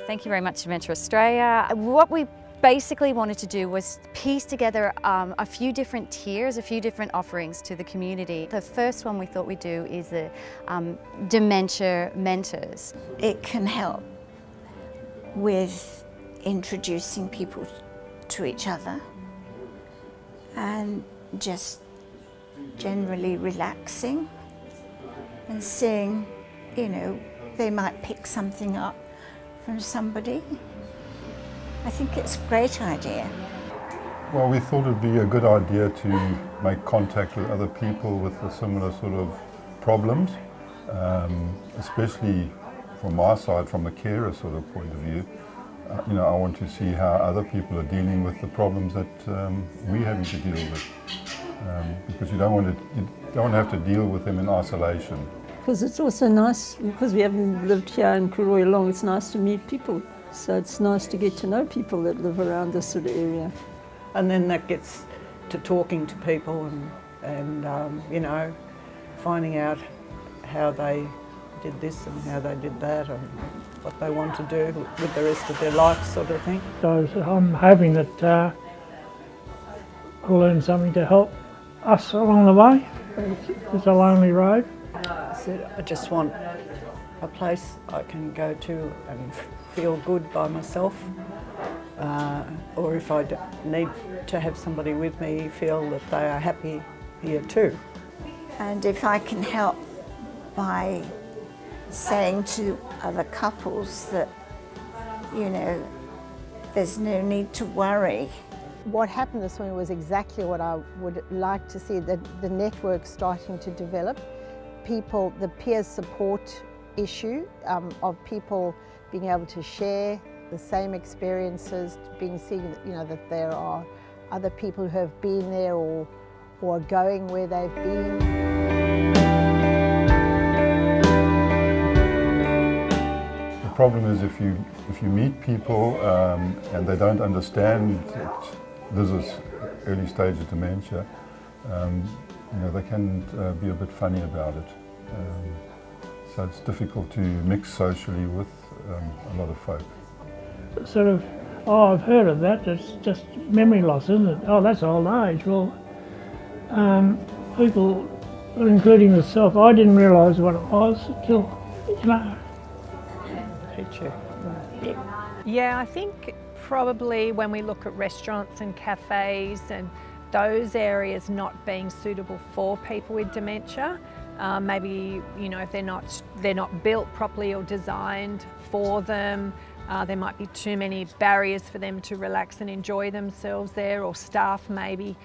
Thank you very much, Dementia Australia. What we basically wanted to do was piece together a few different tiers, a few different offerings to the community. The first one we thought we'd do is the dementia mentors. It can help with introducing people to each other and just generally relaxing and seeing, you know, they might pick something up from somebody. I think it's a great idea. Well, we thought it'd be a good idea to make contact with other people with a similar sort of problems, especially from my side, from the carer sort of point of view. You know, I want to see how other people are dealing with the problems that we're having to deal with, because you don't want to have to deal with them in isolation. Because it's also nice, because we haven't lived here in Kuroya long, it's nice to meet people. So it's nice to get to know people that live around this sort of area. And then that gets to talking to people and you know, finding out how they did this and how they did that and what they want to do with the rest of their life, sort of thing. So I'm hoping that I'll learn something to help us along the way. It's a lonely road. I said I just want a place I can go to and feel good by myself, or if I need to have somebody with me, feel that they are happy here too. And if I can help by saying to other couples that, you know, there's no need to worry. What happened this morning was exactly what I would like to see, the network starting to develop. People, the peer support issue of people being able to share the same experiences, being seen, you know, that there are other people who have been there or are going where they've been. The problem is if you meet people and they don't understand that this is early stage of dementia, you know, they can be a bit funny about it. So it's difficult to mix socially with a lot of folk. Sort of, oh, I've heard of that, it's just memory loss, isn't it? Oh, that's old age. Well, people, including myself, I didn't realise what it was until, you know. Teacher. Yeah, I think probably when we look at restaurants and cafes and those areas not being suitable for people with dementia, maybe, you know, if they're not built properly or designed for them, there might be too many barriers for them to relax and enjoy themselves there, or staff maybe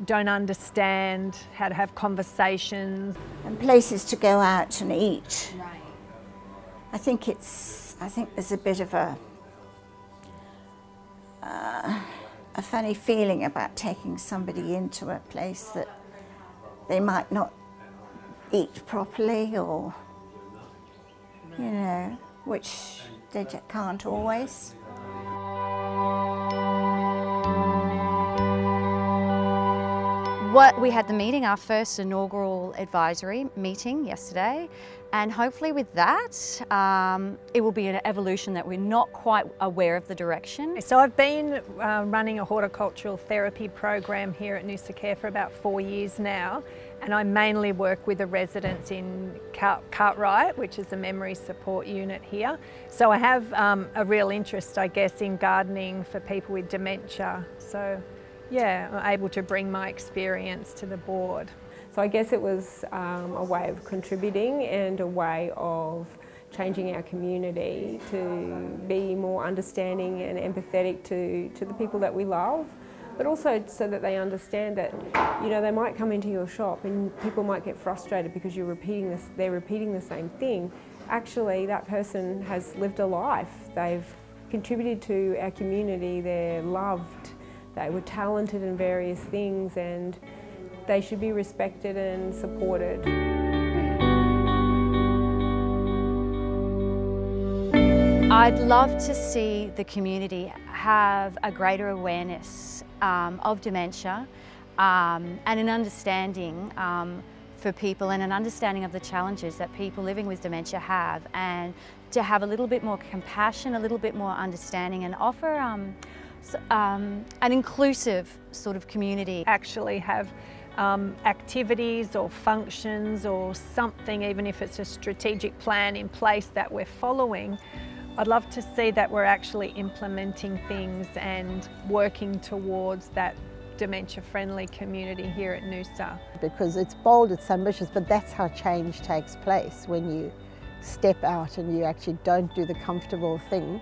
don't understand how to have conversations. And places to go out and eat. I think there's a bit of a funny feeling about taking somebody into a place that they might not eat properly, or, you know, which they can't always. We had the meeting, our first inaugural advisory meeting yesterday, and hopefully with that, it will be an evolution that we're not quite aware of the direction. So I've been running a horticultural therapy program here at NoosaCare for about 4 years now, and I mainly work with the residents in Cartwright, which is a memory support unit here. So I have a real interest, I guess, in gardening for people with dementia. So yeah, I'm able to bring my experience to the board. So I guess it was a way of contributing and a way of changing our community to be more understanding and empathetic to the people that we love, but also so that they understand that, you know, they might come into your shop and people might get frustrated because they're repeating the same thing. Actually, that person has lived a life. They've contributed to our community, they're loved, they were talented in various things, and they should be respected and supported. I'd love to see the community have a greater awareness of dementia and an understanding for people and an understanding of the challenges that people living with dementia have, and to have a little bit more compassion, a little bit more understanding, and offer an inclusive sort of community. Actually have activities or functions or something, even if it's a strategic plan in place that we're following. I'd love to see that we're actually implementing things and working towards that dementia-friendly community here at Noosa. Because it's bold, it's ambitious, but that's how change takes place, when you step out and you actually don't do the comfortable thing.